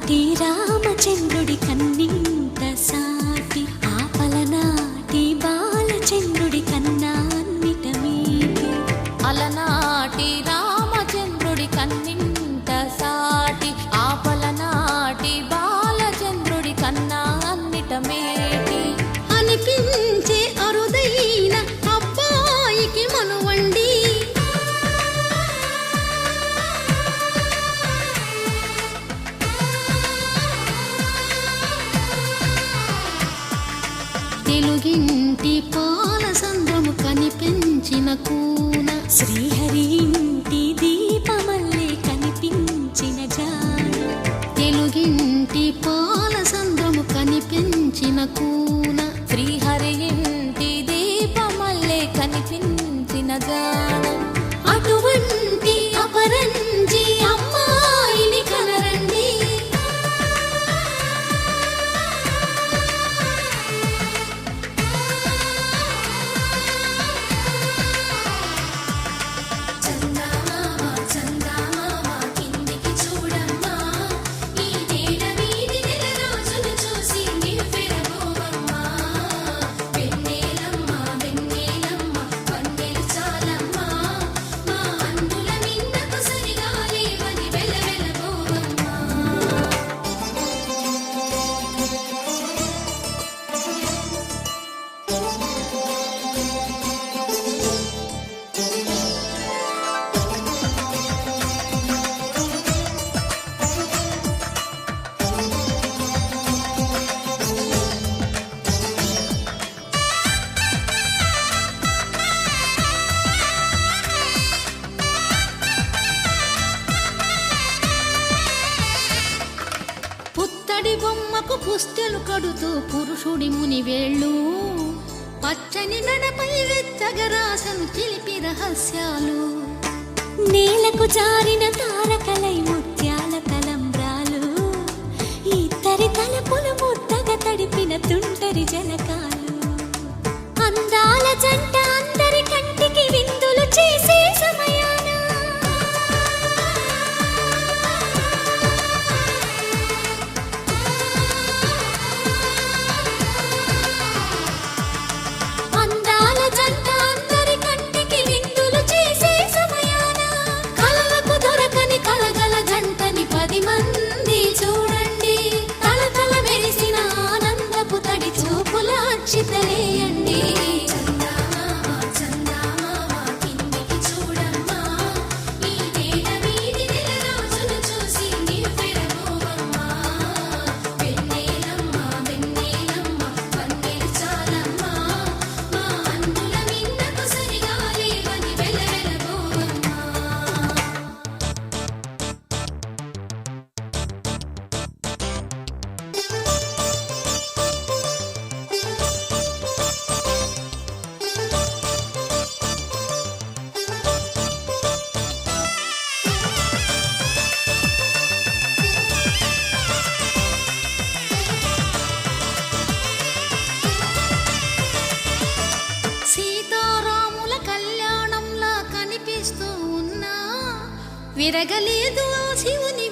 అలనాటి రామచంద్రుడి కన్నింత సాటి ఆపలనాటి బాలచంద్రుడి కన్నా అన్నిట మీటి. అలనాటి రామచంద్రుడి కన్నింత సాటి ఆపలనాటి బాలచంద్రుడి కన్నా అన్నిట మేటి. అనిపించే అరుదైన అబ్బాయికి మనువండి తెలుగింటి పాల సంద్రము కనిపించిన కూన శ్రీహరి ఇంటి దీపమల్లే కనిపించిన జాన. తెలుగింటి పాల సంద్రము కనిపించిన కూన శ్రీహరి ఇంటి దీపమల్లే కనిపించిన జానం. అటువంటి అపరంజి అమ్మాయిని కనరండి. చందమామ చందమామ కిందికి చూడమ్మా, ఈ నేల వీధి నెల రోజులు చూసి నివ్వెరబోవమ్మా. వెన్నెలమ్మ వెన్నెలమ్మ వన్నెలు చాలమ్మా, మా అందుల మిన్నకు సరిగా లేవని వెలవెలబోవమ్మా. పుత్తడి బొమ్మకు పుస్తెలు కడుతూ పురుషుడి ముని వేళ్ళు, పచ్చని మెడపై వెచ్చగరాసను చిలిపి రహస్యాలు. నేలకు జారిన తారకలై ముత్యాల తలంబ్రాలు, ఇద్దరి తలపులు ముద్దగా తడిపిన తుంటరి జలకాలు. అందాల జంట అందరి కంటికి విందులు చేసే సమయాన అందాల జంట అందరి కంటికి విందులు చేసే సమయాన కలలకు దొరకని కలగల జంటని 10 మంది చూడండి. తలతల మెరిసిన ఆనందపు తడి చూపుల అక్షితలేయండి. చందమామ చందమామ కిందికి చూడమ్మా, ఈ నేల వీధి నెల రోజులు చూసి నివ్వెరబోవమ్మా. వెన్నెలమ్మ వెన్నెలమ్మ వన్నెలు చాలమ్మా, మా అందుల మిన్నకు సరిగా లేవని వెలవెలబోవమ్మా. సీతారాముల కళ్యాణంలా కనిపిస్తూ ఉన్నా విరగలేదు ఆ శివుని